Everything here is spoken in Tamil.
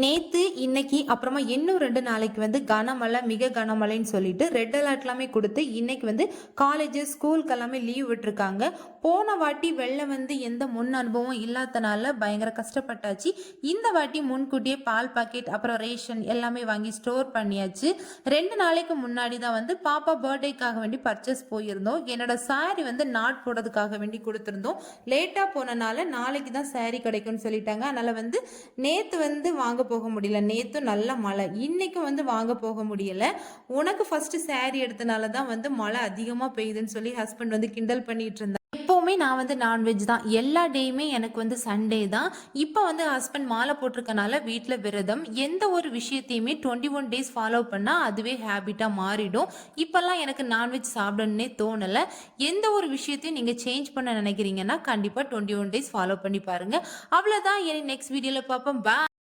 நேத்து, இன்னைக்கு அப்புறமா இன்னும் 2 நாளைக்கு கனமழை, மிக கனமழைன்னு சொல்லிட்டு ரெட் அலர்ட் எல்லாமே குடுத்து, இன்னைக்கு காலேஜஸ், ஸ்கூலுக்கு எல்லாமே லீவ் விட்டுருக்காங்க. போன வாட்டி வெள்ளம் எந்த முன் அனுபவம் இல்லாதனால பயங்கர கஷ்டப்பட்டாச்சு. இந்த வாட்டி முன்கூட்டியே பால் பாக்கெட், அப்புறம் ரேஷன் எல்லாமே வாங்கி ஸ்டோர் பண்ணியாச்சு. 2 நாளைக்கு முன்னாடி தான் பாப்பா பர்த்டேக்காக வேண்டி பர்ச்சேஸ் போயிருந்தோம். என்னோட சாரி நாட் போடுறதுக்காக வேண்டி கொடுத்துருந்தோம். லேட்டா போனனால நாளைக்கு தான் சாரி கிடைக்கும்னு சொல்லிட்டாங்க. அதனால நேத்து வாங்க போக முடியல. நேத்தும் நல்ல மழை. இன்னைக்கும் வாங்க போக முடியல. உனக்கு ஃபர்ஸ்ட் சாரி எடுத்தனால தான் மழை அதிகமா பெய்யுதுன்னு சொல்லி ஹஸ்பண்ட் கிண்டல் பண்ணிட்டு இருந்தா. எப்போவுமே நான் நான்வெஜ் தான். எல்லா டேயுமே எனக்கு சண்டே தான். இப்போ ஹஸ்பண்ட் மாலை போட்டிருக்கனால வீட்டில் விரதம். எந்த ஒரு விஷயத்தையுமே 21 டேஸ் ஃபாலோ பண்ணால் அதுவே ஹேபிட்டாக மாறிடும். இப்போல்லாம் எனக்கு நான்வெஜ் சாப்பிடணுன்னே தோணலை. எந்த ஒரு விஷயத்தையும் நீங்கள் சேஞ்ச் பண்ண நினைக்கிறீங்கன்னா கண்டிப்பாக 21 டேஸ் ஃபாலோ பண்ணி பாருங்கள். அவ்வளோதான். நெக்ஸ்ட் வீடியோவில் பார்ப்போம். பாய்.